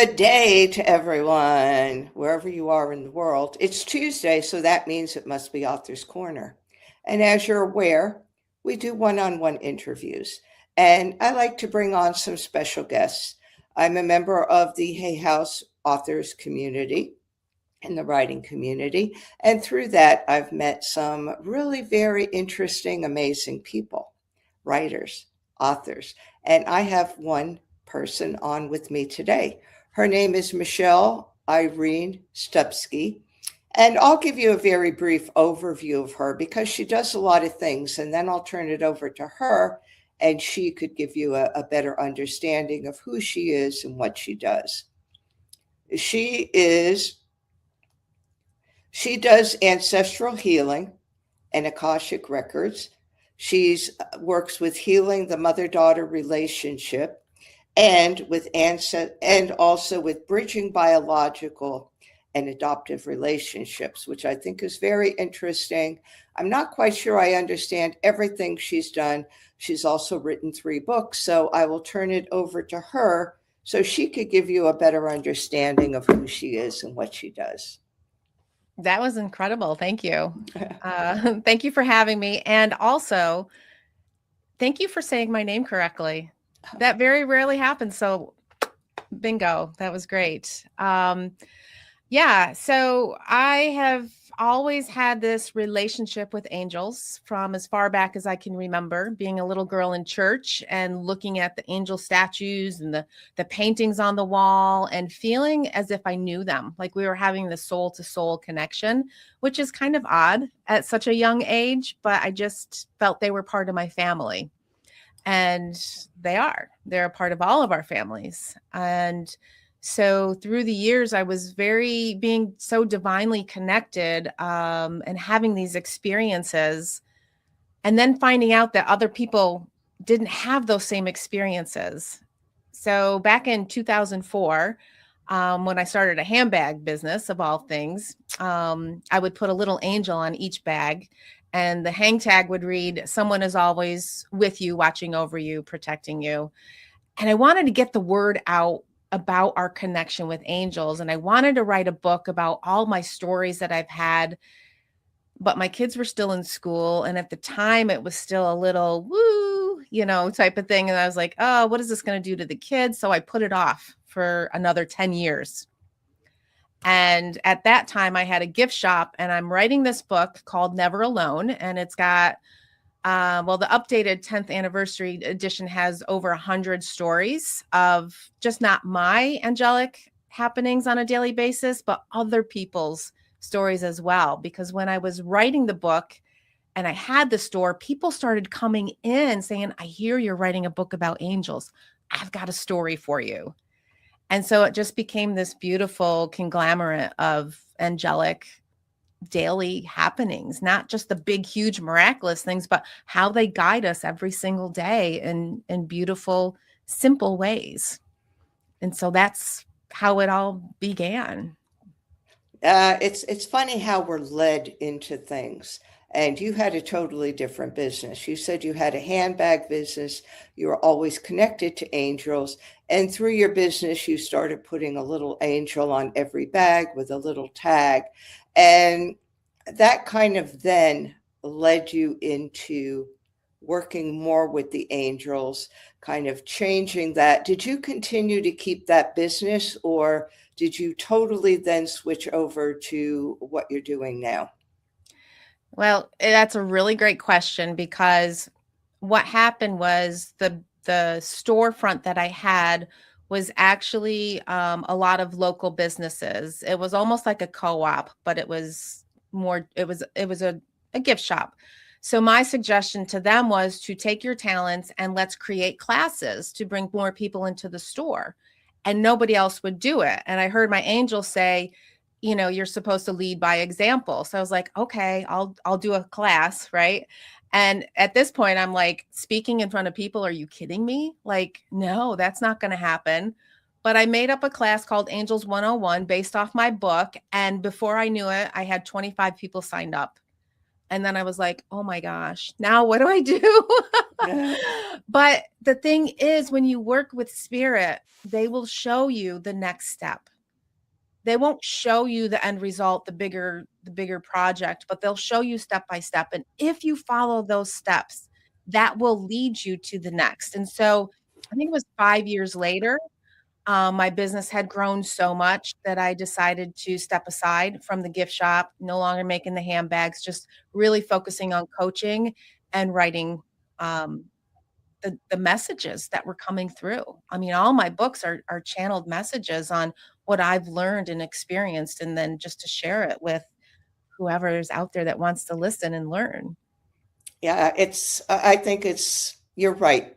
Good day to everyone, wherever you are in the world. It's Tuesday, so that means it must be Author's Corner. And as you're aware, we do one on one interviews. And I like to bring on some special guests. I'm a member of the Hay House authors community and the writing community. And through that, I've met some really very interesting, amazing people, writers, authors. And I have one person on with me today. Her name is Michelle Irene Stupski. And I'll give you a very brief overview of her because she does a lot of things. And then I'll turn it over to her and she could give you a better understanding of who she is and what she does. She is she does ancestral healing and Akashic records. She's works with healing the mother-daughter relationship and with and also with bridging biological and adoptive relationships, which I think is very interesting. I'm not quite sure I understand everything she's done. She's also written 3 books, so I will turn it over to her so she could give you a better understanding of who she is and what she does. That was incredible. Thank you. Thank you for having me. And also, thank you for saying my name correctly. That very rarely happens. So bingo, that was great. Yeah, so I have always had this relationship with angels from as far back as I can remember, being a little girl in church and looking at the angel statues and the paintings on the wall and feeling as if I knew them, like we were having the soul to soul connection, which is kind of odd at such a young age, but I just felt they were part of my family. And they're a part of all of our families. And so through the years, I was being so divinely connected and having these experiences, and then finding out that other people didn't have those same experiences. So back in 2004, when I started a handbag business of all things, I would put a little angel on each bag. And the hang tag would read, "Someone is always with you, watching over you, protecting you." And I wanted to get the word out about our connection with angels. And I wanted to write a book about all my stories that I've had, but my kids were still in school. And at the time it was still a little woo, type of thing. And I was like, oh, what is this going to do to the kids? So I put it off for another 10 years. And at that time I had a gift shop and I'm writing this book called Never Alone. And it's got the updated 10th anniversary edition has over 100 stories of just not my angelic happenings on a daily basis, but other people's stories as well. Because when I was writing the book and I had the store, people started coming in saying, "I hear you're writing a book about angels. I've got a story for you." And so it just became this beautiful conglomerate of angelic daily happenings, not just the big, huge, miraculous things, but how they guide us every single day in beautiful, simple ways. And so that's how it all began. It's funny how we're led into things. And you had a totally different business. You said you had a handbag business. You were always connected to angels. And through your business, you started putting a little angel on every bag with a little tag. And that kind of then led you into working more with the angels, kind of changing that. Did you continue to keep that business or did you totally then switch over to what you're doing now? Well, that's a really great question because what happened was the storefront that I had was actually a lot of local businesses. It was almost like a co-op, but it was a gift shop. So my suggestion to them was to take your talents and let's create classes to bring more people into the store. And nobody else would do it. And I heard my angel say, you're supposed to lead by example. So I was like, okay, I'll do a class, right? And at this point, I'm like, speaking in front of people, are you kidding me? Like, no, that's not going to happen. But I made up a class called Angels 101 based off my book. And before I knew it, I had 25 people signed up. And then I was like, oh my gosh, now what do I do? But the thing is, when you work with spirit, they will show you the next step. They won't show you the end result, the bigger project, but they'll show you step by step. And if you follow those steps, that will lead you to the next. And so I think it was 5 years later, my business had grown so much that I decided to step aside from the gift shop, no longer making the handbags, just really focusing on coaching and writing um, the messages that were coming through. I mean, all my books are channeled messages on what I've learned and experienced, and then just to share it with whoever's out there that wants to listen and learn. Yeah, I think you're right.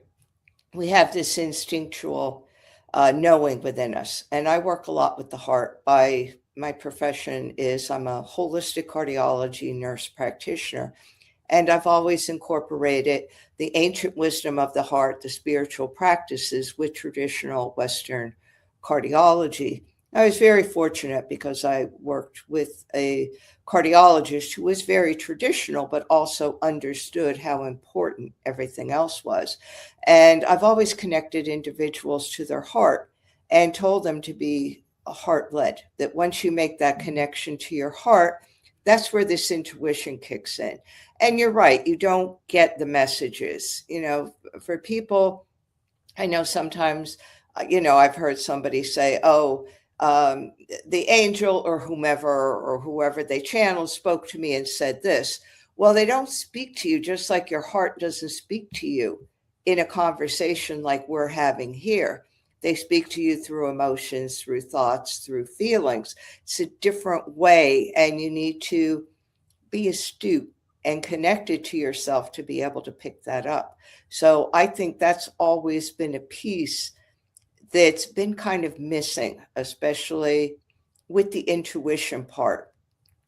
We have this instinctual knowing within us. And I work a lot with the heart. My profession is I'm a holistic cardiology nurse practitioner. And I've always incorporated the ancient wisdom of the heart, the spiritual practices with traditional Western cardiology. I was very fortunate because I worked with a cardiologist who was very traditional, but also understood how important everything else was. And I've always connected individuals to their heart and told them to be heart led, that once you make that connection to your heart, that's where this intuition kicks in. And you're right, you don't get the messages. For people, I know sometimes, I've heard somebody say, oh, the angel or whoever they channel spoke to me and said this. Well, they don't speak to you just like your heart doesn't speak to you in a conversation like we're having here. They speak to you through emotions, through thoughts, through feelings. It's a different way, and you need to be astute and connected to yourself to be able to pick that up. So I think that's always been a piece that's been kind of missing, especially with the intuition part,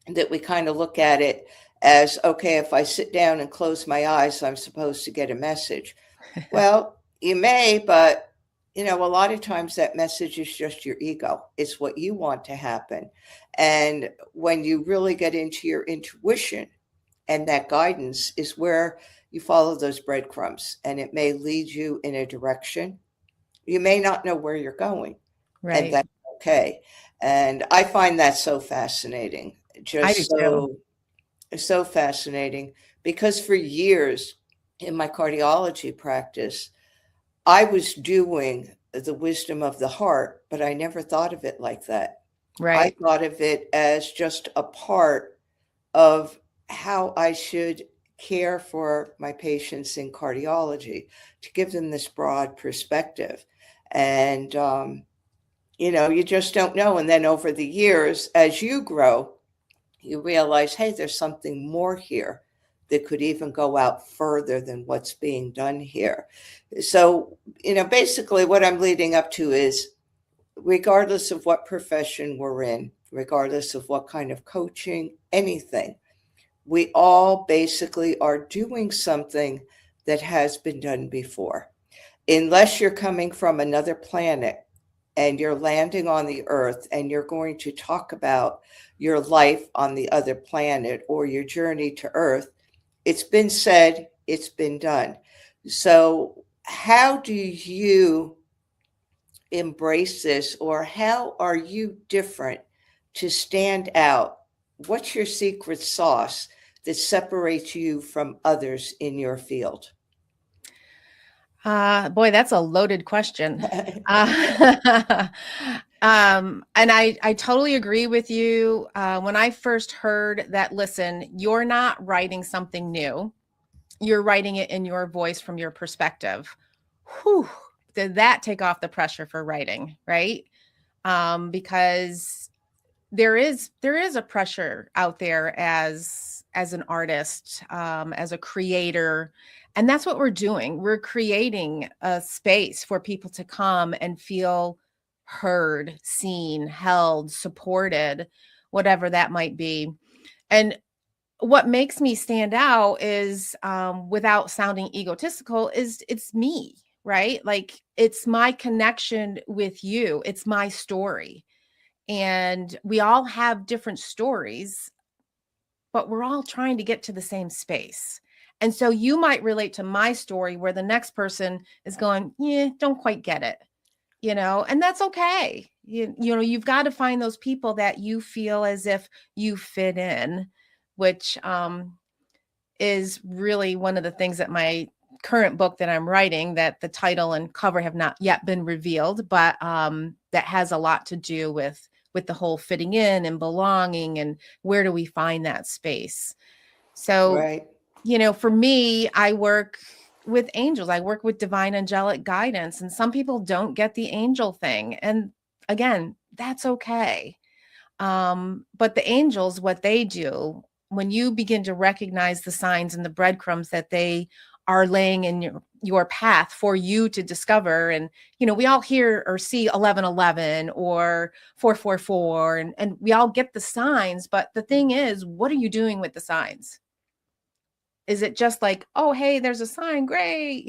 that we kind of look at it as, okay, if I sit down and close my eyes, I'm supposed to get a message. Well, you may, but a lot of times that message is just your ego. It's what you want to happen. And when you really get into your intuition, and that guidance is where you follow those breadcrumbs, and it may lead you in a direction. You may not know where you're going, and Right. that's okay. And I find that so fascinating, I do just too. so fascinating, because for years in my cardiology practice, I was doing the wisdom of the heart, but I never thought of it like that. I Right. thought of it as just a part of how I should care for my patients in cardiology, to give them this broad perspective. And, you just don't know. And then over the years, as you grow, you realize, hey, there's something more here that could even go out further than what's being done here. So, basically what I'm leading up to is, regardless of what profession we're in, regardless of what kind of coaching, anything, we all basically are doing something that has been done before. Unless you're coming from another planet and you're landing on the earth and you're going to talk about your life on the other planet or your journey to earth, it's been said, it's been done. So, how do you embrace this, or how are you different to stand out? What's your secret sauce that separates you from others in your field? Boy, that's a loaded question. Uh, and I totally agree with you. When I first heard that, listen, you're not writing something new, you're writing it in your voice from your perspective. Whew, did that take off the pressure for writing, right? Because there is a pressure out there as an artist, as a creator, and that's what we're doing. We're creating a space for people to come and feel heard, seen, held, supported, whatever that might be. And what makes me stand out is, without sounding egotistical, is it's me, right? Like, it's my connection with you, it's my story, and we all have different stories, but we're all trying to get to the same space. And so you might relate to my story where the next person is going, yeah, don't quite get it, and that's okay. You've got to find those people that you feel as if you fit in, which is really one of the things that my current book that I'm writing, that the title and cover have not yet been revealed, but that has a lot to do with the whole fitting in and belonging, and where do we find that space. So, Right. for me, I work with angels. I work with divine angelic guidance, and some people don't get the angel thing. And again, that's okay. But the angels, what they do, when you begin to recognize the signs and the breadcrumbs that they are laying in your path for you to discover. And, we all hear or see 1111 or 444, and we all get the signs. But the thing is, what are you doing with the signs? Is it just like, oh, hey, there's a sign, great,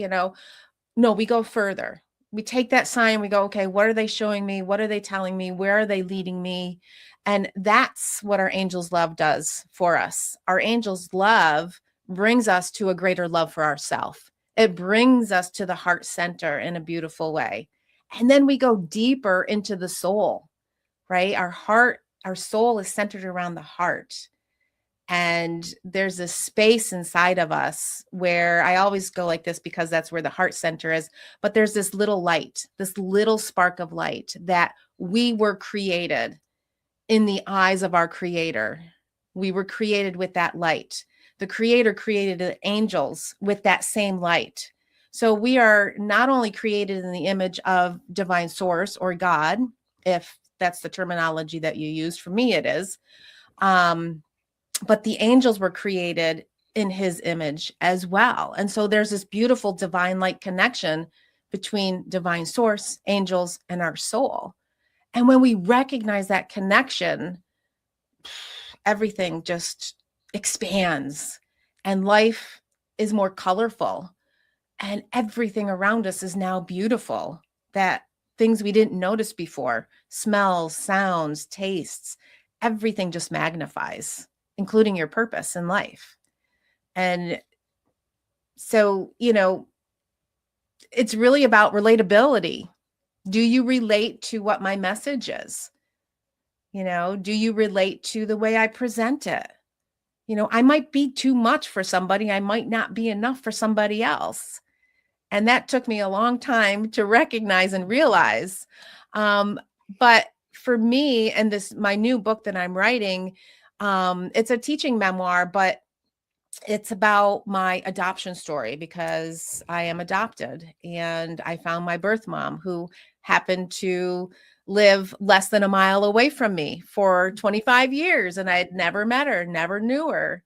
No, we go further. We take that sign, we go, okay, what are they showing me? What are they telling me? Where are they leading me? And that's what our angels' love does for us. Our angels' love brings us to a greater love for ourselves. It brings us to the heart center in a beautiful way. And then we go deeper into the soul, right? Our soul is centered around the heart. And there's a space inside of us where I always go like this because that's where the heart center is. But there's this little light, this little spark of light that we were created in the eyes of our creator. We were created with that light. The creator created the angels with that same light. So we are not only created in the image of divine source or God, if that's the terminology that you use. For me, it is. But the angels were created in his image as well. And so there's this beautiful divine light connection between divine source, angels, and our soul. And when we recognize that connection, everything just expands and life is more colorful and everything around us is now beautiful. That things we didn't notice before, smells, sounds, tastes, everything just magnifies, including your purpose in life. And so, it's really about relatability. Do you relate to what my message is? Do you relate to the way I present it? I might be too much for somebody. I might not be enough for somebody else. And that took me a long time to recognize and realize. But for me, and my new book that I'm writing, it's a teaching memoir, but it's about my adoption story because I am adopted and I found my birth mom who happened to live less than a mile away from me for 25 years. And I had never met her, never knew her.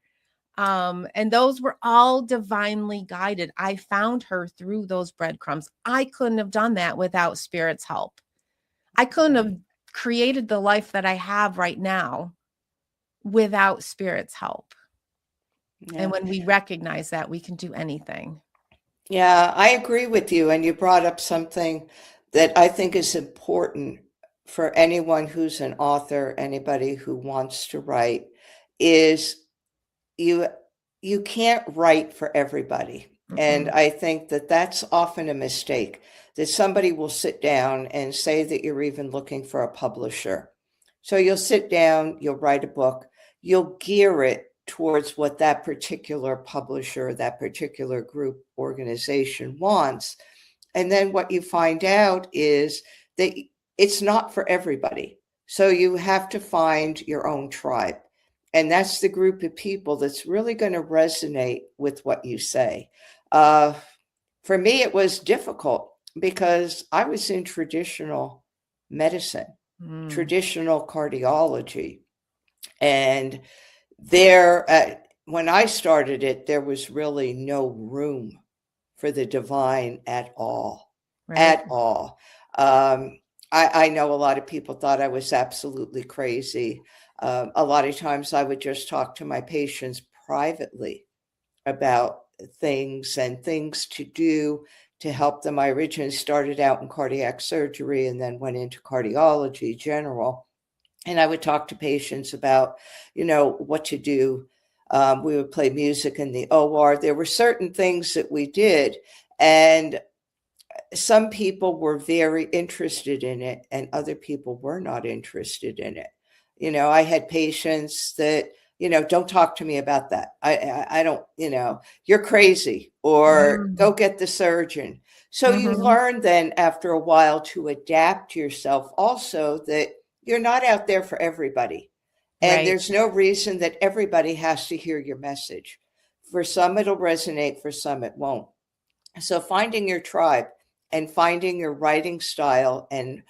And those were all divinely guided. I found her through those breadcrumbs. I couldn't have done that without Spirit's help. I couldn't have created the life that I have right now without Spirit's help. Yeah. And when we recognize that, we can do anything. Yeah, I agree with you. And you brought up something that I think is important for anyone who's an author, anybody who wants to write, is you can't write for everybody. Mm-hmm. And I think that that's often a mistake, that somebody will sit down and say that you're even looking for a publisher. So you'll sit down, you'll write a book, you'll gear it towards what that particular publisher, that particular group organization wants. And then what you find out is that it's not for everybody. So you have to find your own tribe. And that's the group of people that's really going to resonate with what you say. For me, it was difficult because I was in traditional medicine, traditional cardiology. And when I started it, there was really no room for the divine at all, right. At all. I know a lot of people thought I was absolutely crazy. A lot of times I would just talk to my patients privately about things and things to do to help them. I originally started out in cardiac surgery and then went into cardiology general. And I would talk to patients about, what to do We would play music in the OR. There were certain things that we did, and some people were very interested in it and other people were not interested in it. I had patients that, don't talk to me about that. I don't, you're crazy, or Mm. go get the surgeon. So you Mm-hmm. learn then after a while to adapt yourself also, that you're not out there for everybody. And Right. there's no reason that everybody has to hear your message. For some, it'll resonate, for some, it won't. So finding your tribe and finding your writing style and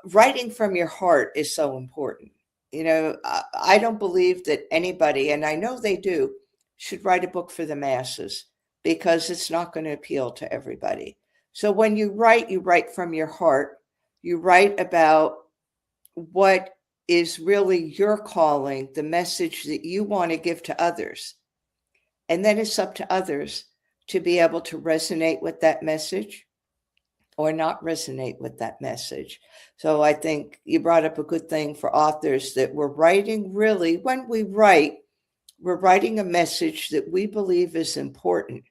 writing from your heart is so important. I don't believe that anybody, and I know they do, should write a book for the masses, because it's not going to appeal to everybody. So when you write from your heart. You write about what is really your calling, the message that you want to give to others. And then it's up to others to be able to resonate with that message or not resonate with that message. So I think you brought up a good thing for authors, that we're writing, really, when we write, we're writing a message that we believe is important,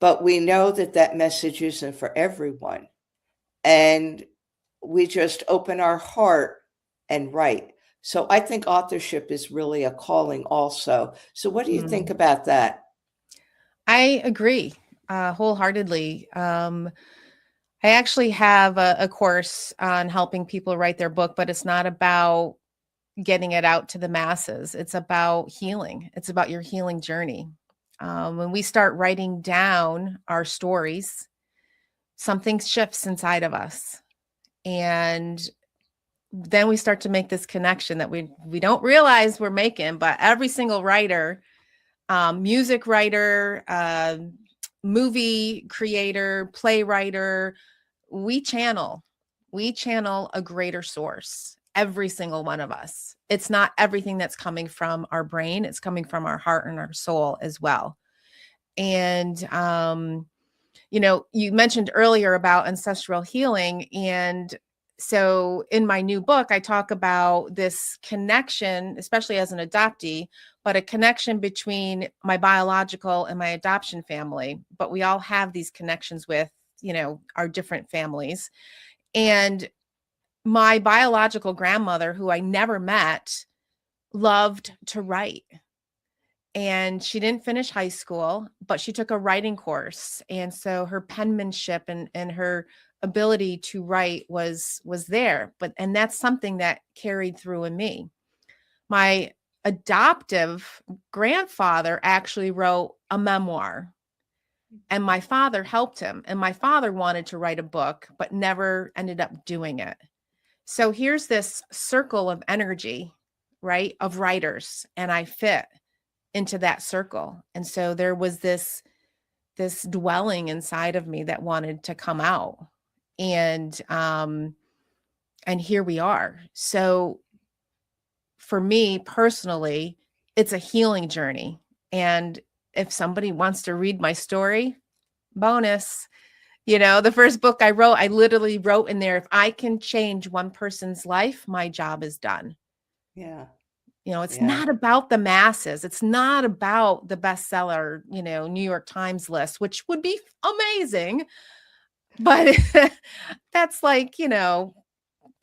but we know that that message isn't for everyone. And we just open our heart and write. So I think authorship is really a calling also. So what do you think Mm. about that? I agree wholeheartedly. I actually have a course on helping people write their book, but it's not about getting it out to the masses. It's about healing. It's about your healing journey. When we start writing down our stories, something shifts inside of us. And then we start to make this connection that we don't realize we're making, but every single writer, music writer, movie creator, playwriter, we channel a greater source, every single one of us. It's not everything that's coming from our brain, it's coming from our heart and our soul as well. And you mentioned earlier about ancestral healing, and so in my new book I talk about this connection, especially as an adoptee, but a connection between my biological and my adoption family. But we all have these connections with our different families. And my biological grandmother, who I never met, loved to write. And she didn't finish high school, but she took a writing course. And so her penmanship and her ability to write was there. And that's something that carried through in me. My adoptive grandfather actually wrote a memoir, and my father helped him. And my father wanted to write a book, but never ended up doing it. So here's this circle of energy, right, of writers, and I fit into that circle. And so there was this dwelling inside of me that wanted to come out. And here we are. So for me personally, it's a healing journey. And if somebody wants to read my story, bonus. The first book I wrote, I literally wrote in there, if I can change one person's life, my job is done. Yeah. It's Yeah. not about the masses. It's not about the bestseller, New York Times list, which would be amazing. But that's like,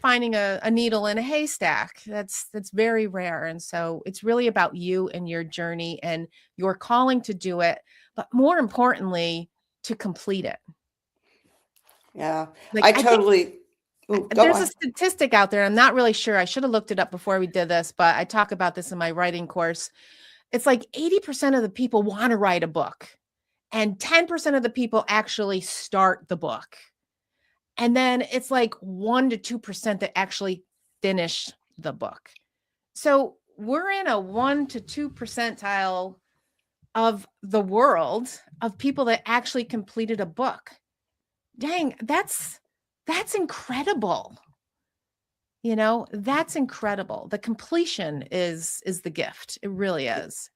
finding a needle in a haystack. That's very rare. And so it's really about you and your journey and your calling to do it, but more importantly, to complete it. Yeah. Like, I I think totally. Ooh, go there's a on. statistic out there. I'm not really sure. I should have looked it up before we did this, but I talk about this in my writing course. It's like 80% of the people want to write a book, and 10% of the people actually start the book. And then it's like 1 to 2% that actually finish the book. So we're in a 1 to 2 percentile of the world of people that actually completed a book. Dang, that's incredible. That's incredible. The completion is the gift. It really is.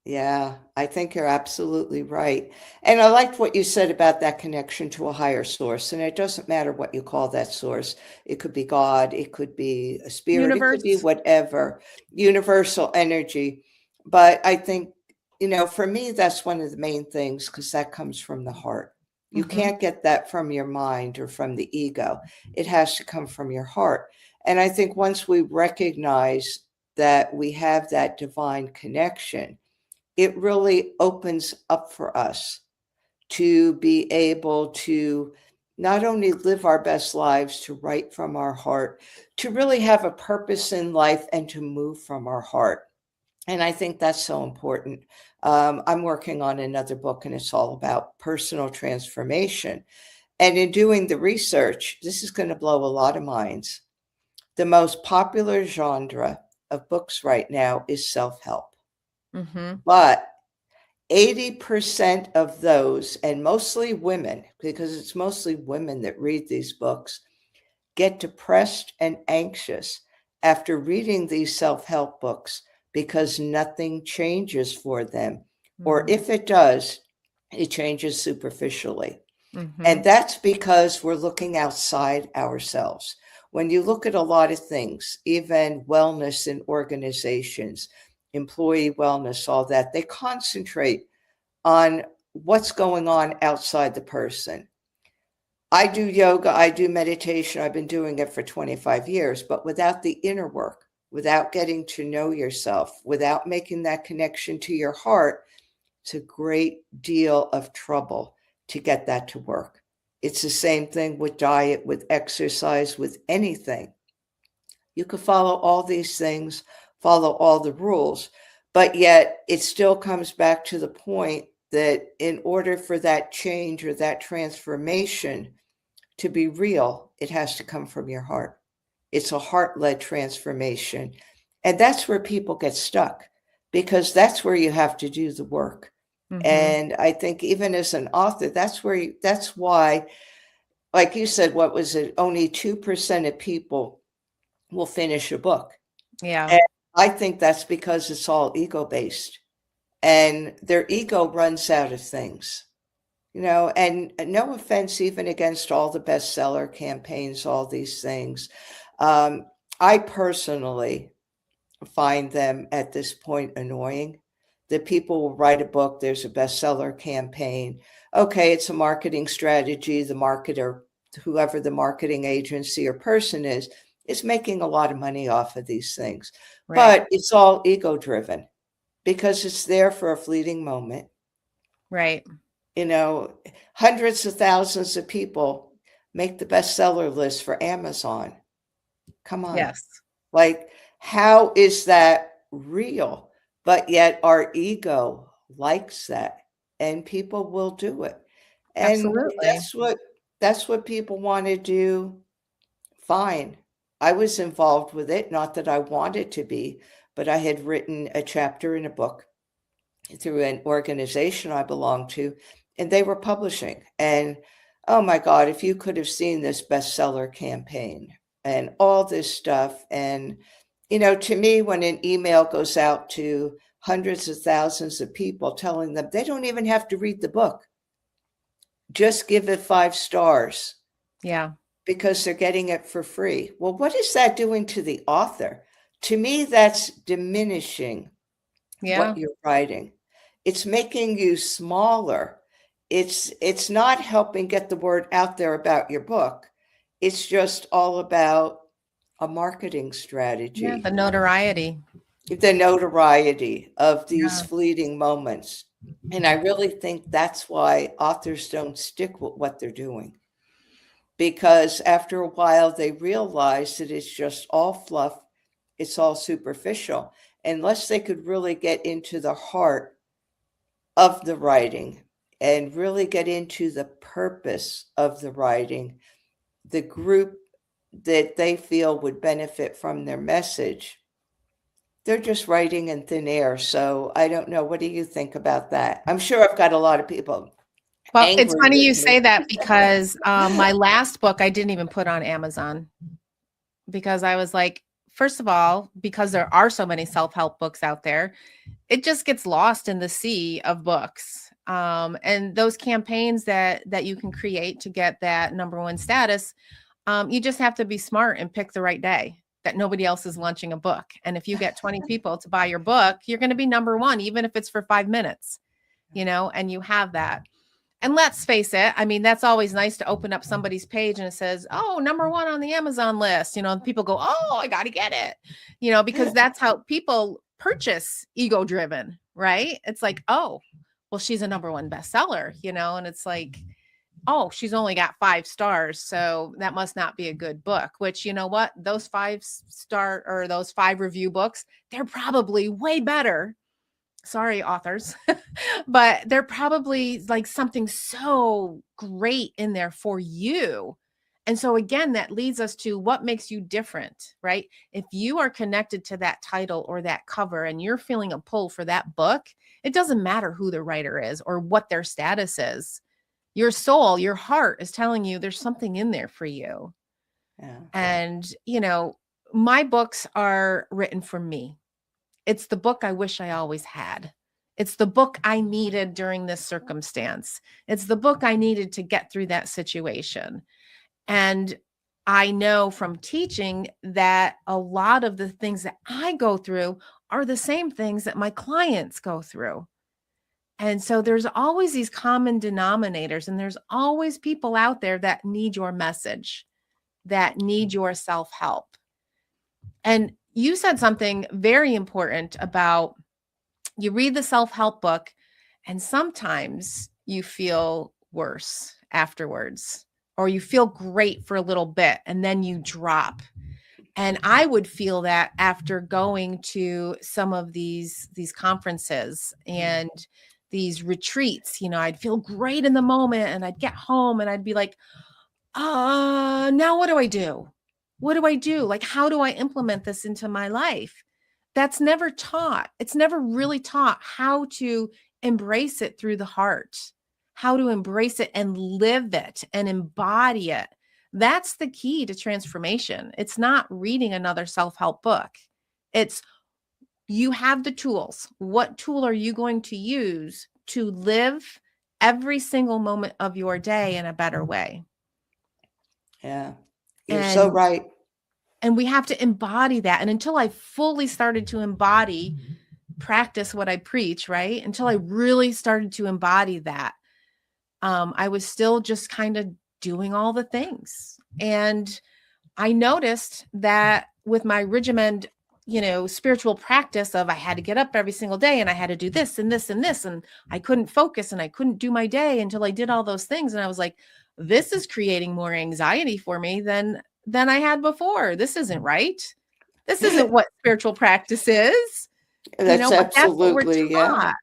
Yeah, I think you're absolutely right. And I liked what you said about that connection to a higher source. And it doesn't matter what you call that source. It could be God, it could be a spirit, it could be Universe. whatever, universal energy. But I think, for me, that's one of the main things because that comes from the heart. You Mhm. can't get that from your mind or from the ego. It has to come from your heart. And I think once we recognize that we have that divine connection, it really opens up for us to be able to not only live our best lives, to write from our heart, to really have a purpose in life and to move from our heart. And I think that's so important. I'm working on another book and it's all about personal transformation. And in doing the research, this is going to blow a lot of minds. The most popular genre of books right now is self-help. Mhm. But 80% of those, and mostly women, because it's mostly women that read these books, get depressed and anxious after reading these self-help books because nothing changes for them. Or Mhm. if it does, it changes superficially. And Mhm. that's because we're looking outside ourselves. When you look at a lot of things, even wellness in organizations, employee wellness, all that, they concentrate on what's going on outside the person. I do yoga, I do meditation, I've been doing it for 25 years, but without the inner work, without getting to know yourself, without making that connection to your heart, it's a great deal of trouble to get that to work. It's the same thing with diet, with exercise, with anything. You could follow all these things, follow all the rules, but yet it still comes back to the point that in order for that change or that transformation to be real, it has to come from your heart. It's a heart-led transformation. And that's where people get stuck because that's where you have to do the work. Mhm. And I think even as an author, that's why, like you said, what was it? Only 2% of people will finish a book. Yeah. And I think that's because it's all ego-based and their ego runs out of things. And no offense even against all the bestseller campaigns, all these things. Um, I personally find them at this point annoying that people will write a book, there's a bestseller campaign. Okay, it's a marketing strategy. The marketer, whoever the marketing agency or person is making a lot of money off of these things. Right. But it's all ego driven because it's there for a fleeting moment. Right. You know, hundreds of thousands of people make the bestseller list for Amazon. Come on. Yes. Like, how is that real? But yet our ego likes that and people will do it. And if Absolutely. that's what people want to do, fine. I was involved with it, not that I wanted to be, but I had written a chapter in a book through an organization I belong to, and they were publishing. And oh my God, if you could have seen this bestseller campaign and all this stuff. And, to me, when an email goes out to hundreds of thousands of people telling them they don't even have to read the book, just give it 5 stars Yeah. because they're getting it for free. Well, what is that doing to the author? To me, that's diminishing Yeah. what you're writing. It's making you smaller. It's not helping get the word out there about your book. It's just all about a marketing Yeah. The strategy, notoriety. the notoriety of these Yeah. fleeting moments. And I really think that's why authors don't stick with what they're doing. Because after a while, they realize that it's just all fluff, it's all superficial. Unless they could really get into the heart of the writing and really get into the purpose of the writing, the group that they feel would benefit from their message, they're just writing in thin air. So I don't know. What do you think about that? I'm sure I've got a lot of people Well, it's angry funny with you me. say that because my last book I didn't even put on Amazon because I was like, first of all, because there are so many self-help books out there, it just gets lost in the sea of books. And those campaigns that you can create to get that number one status, you just have to be smart and pick the right day. that nobody else is launching a book. And if you get 20 people to buy your book, you're going to be number one, even if it's for 5 minutes, and you have that. And let's face it, I mean, that's always nice to open up somebody's page and it says, oh, number one on the Amazon list. People go, oh, I got to get it, because that's how people purchase ego driven, right? It's like, oh, well, she's a number one bestseller, and it's like, oh, she's only got 5 stars. So that must not be a good book, which, you know what, those 5-star or those 5 review books, they're probably way better. Sorry, authors, but they're probably like something so great in there for you. And so again, that leads us to what makes you different, right? If you are connected to that title or that cover and you're feeling a pull for that book, it doesn't matter who the writer is or what their status is. Your soul, your heart is telling you there's something in there for you. Yeah. And, my books are written for me. It's the book I wish I always had. It's the book I needed during this circumstance. It's the book I needed to get through that situation. And I know from teaching that a lot of the things that I go through are the same things that my clients go through. And so there's always these common denominators, and there's always people out there that need your message, that need your self-help. And you said something very important about you read the self-help book and sometimes you feel worse afterwards, or you feel great for a little bit and then you drop. And I would feel that after going to some of these conferences and these retreats. I'd feel great in the moment and I'd get home and I'd be like, now what do I do? What do I do? Like, how do I implement this into my life? That's never taught. It's never really taught how to embrace it through the heart, how to embrace it and live it and embody it. That's the key to transformation. It's not reading another self-help book. It's you have the tools. What tool are you going to use to live every single moment of your day in a better way? Yeah, you're so right. And we have to embody that. And until I fully started to embody, practice what I preach, right? Until I really started to embody that, I was still just kind of doing all the things. And I noticed that with my regimented, spiritual practice of I had to get up every single day and I had to do this and this and this, and I couldn't focus and I couldn't do my day until I did all those things. And I was like, this is creating more anxiety for me than I had before. This isn't right. This isn't what spiritual practice is. That's absolutely, that's what we're taught.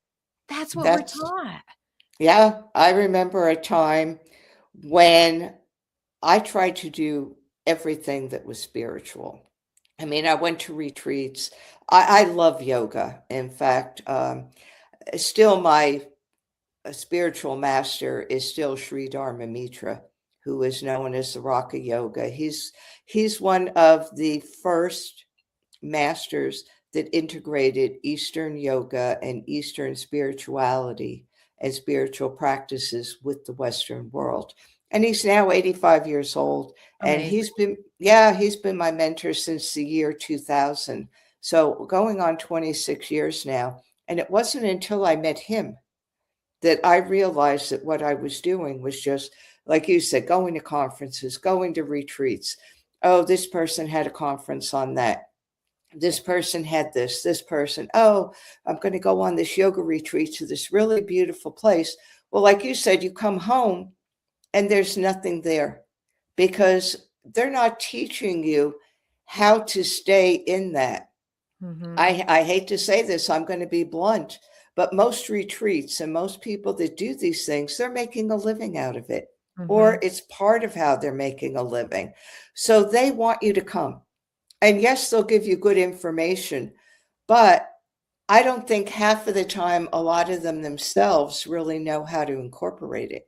That's what we're taught. Yeah, I remember a time when I tried to do everything that was spiritual. I mean, I went to retreats. I love yoga. In fact, still my spiritual master is still Sri Dharma Mitra, who is known as the Rock of Yoga. He's one of the first masters that integrated Eastern yoga and Eastern spirituality and spiritual practices with the Western world. And he's now 85 years old. And he's been my mentor since the year 2000. So going on 26 years now. And it wasn't until I met him that I realized that what I was doing was just, like you said, going to conferences, going to retreats. Oh, this person had a conference on that. This person had this person. Oh, I'm going to go on this yoga retreat to this really beautiful place. Well, like you said, you come home and there's nothing there because they're not teaching you how to stay in that. Mm-hmm. I hate to say this, I'm going to be blunt, but most retreats and most people that do these things, they're making a living out of it, or it's part of how they're making a living. So they want you to come. And yes, they'll give you good information, but I don't think half of the time, a lot of them themselves really know how to incorporate it,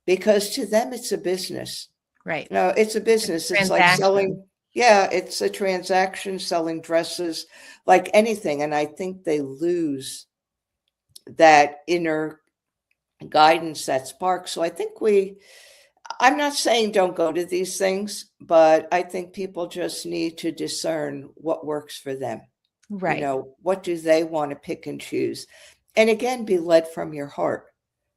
because to them, it's a business. Right. No, it's a business. It's like selling. Yeah, it's a transaction, selling dresses, like anything. And I think they lose that inner guidance, that spark. So I think I'm not saying don't go to these things, but I think people just need to discern what works for them. Right. What do they want to pick and choose? And again, be led from your heart,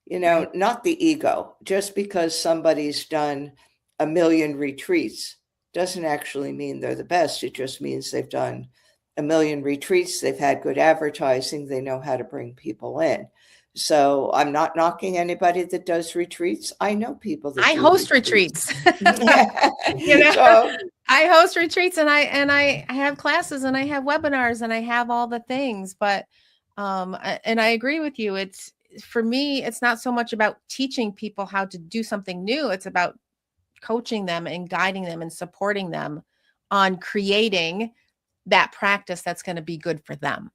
Right. not the ego. Just because somebody's done a million retreats doesn't actually mean they're the best. It just means they've done a million retreats. They've had good advertising. They know how to bring people in. So I'm not knocking anybody that does retreats. I know people that I do host retreats. retreats. Yeah. You know, So I host retreats, and I have classes, and I have webinars, and I have all the things, but and I agree with you. It's, for me, it's not so much about teaching people how to do something new. It's about coaching them and guiding them and supporting them on creating that practice that's going to be good for them.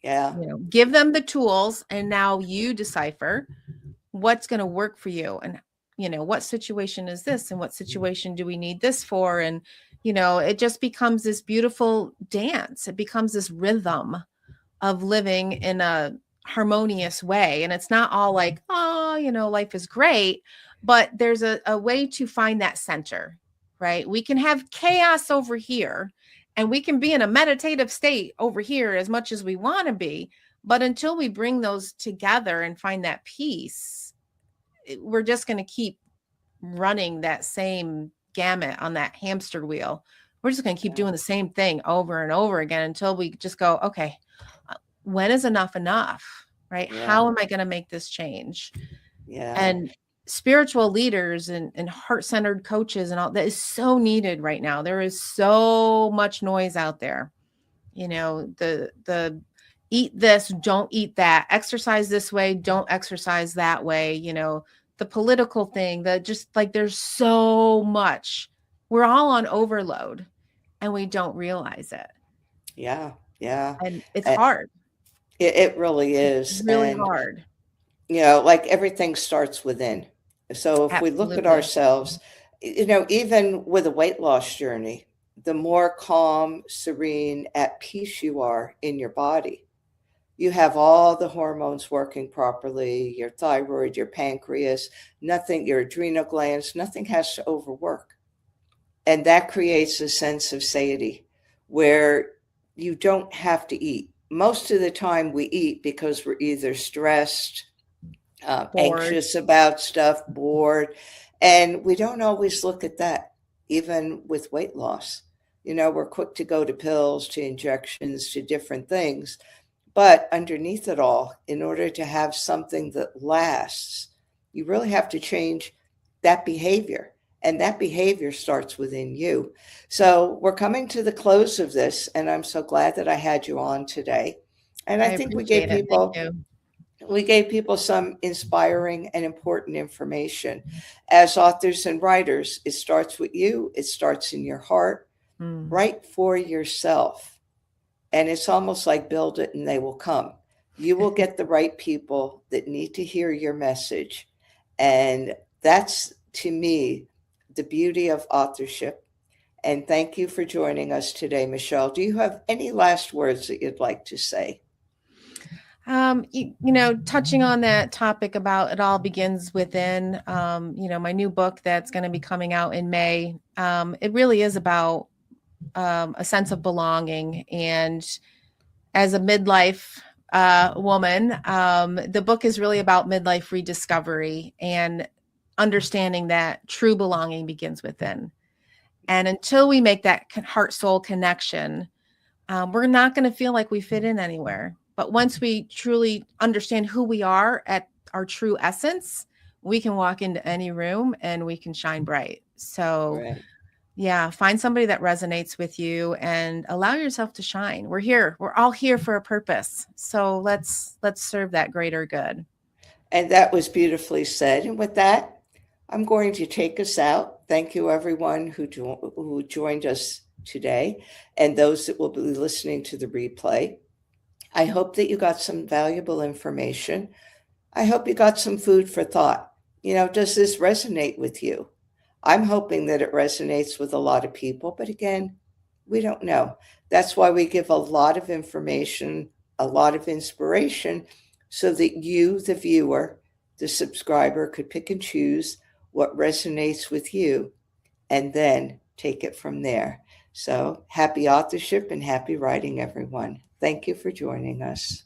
yeah, Give them the tools, and now you decipher what's going to work for you, and what situation is this, and what situation do we need this for, and it just becomes this beautiful dance. It becomes this rhythm of living in a harmonious way, and it's not all like, oh, life is great, but there's a way to find that center, right? We can have chaos over here, and we can be in a meditative state over here as much as we want to be, but until we bring those together and find that peace, we're just going to keep running that same gamut on that hamster wheel. We're just going to keep doing the same thing over and over again until we just go, okay, when is enough enough, right? yeah, How am I going to make this change? yeah, And spiritual leaders and heart-centered coaches and all that is so needed right now. There is so much noise out there. The eat this, don't eat that, exercise this way, don't exercise that way, the political thing, that just like, there's so much. We're all on overload, and we don't realize it. yeah, yeah. And it's Uh, hard. it really It's is. really And, hard. like everything starts within. So if we look at Absolutely. ourselves, even with a weight loss journey, the more calm, serene, at peace you are in your body, you have all the hormones working properly, your thyroid, your pancreas, nothing, your adrenal glands, nothing has to overwork. And that creates a sense of satiety where you don't have to eat. Most of the time, we eat because we're either stressed, Bored. anxious about stuff, bored. And we don't always look at that, even with weight loss. We're quick to go to pills, to injections, to different things. But underneath it all, in order to have something that lasts, you really have to change that behavior. And that behavior starts within you. So we're coming to the close of this, and I'm so glad that I had you on today. And I I think appreciate it. Thank you. we gave people some inspiring and important information. As authors and writers, it starts with you, it starts in your heart. Write for yourself. And it's almost like build it and they will come. You will get the right people that need to hear your message. And that's, to me, the beauty of authorship. And thank you for joining us today, Michelle. Do you have any last words that you'd like to say? Touching on that topic about it all begins within, my new book that's going to be coming out in May. It really is about a sense of belonging. And as a midlife woman, the book is really about midlife rediscovery and understanding that true belonging begins within. And until we make that heart soul connection, we're not going to feel like we fit in anywhere. But once we truly understand who we are at our true essence, we can walk into any room and we can shine bright. So, Right. yeah, find somebody that resonates with you and allow yourself to shine. We're here. We're all here for a purpose. So let's serve that greater good. And that was beautifully said. And with that, I'm going to take us out. Thank you, everyone who joined us today, and those that will be listening to the replay. I hope that you got some valuable information. I hope you got some food for thought. Does this resonate with you? I'm hoping that it resonates with a lot of people, but again, we don't know. That's why we give a lot of information, a lot of inspiration, so that you, the viewer, the subscriber, could pick and choose what resonates with you, and then take it from there. So happy authorship and happy writing, everyone. Thank you for joining us.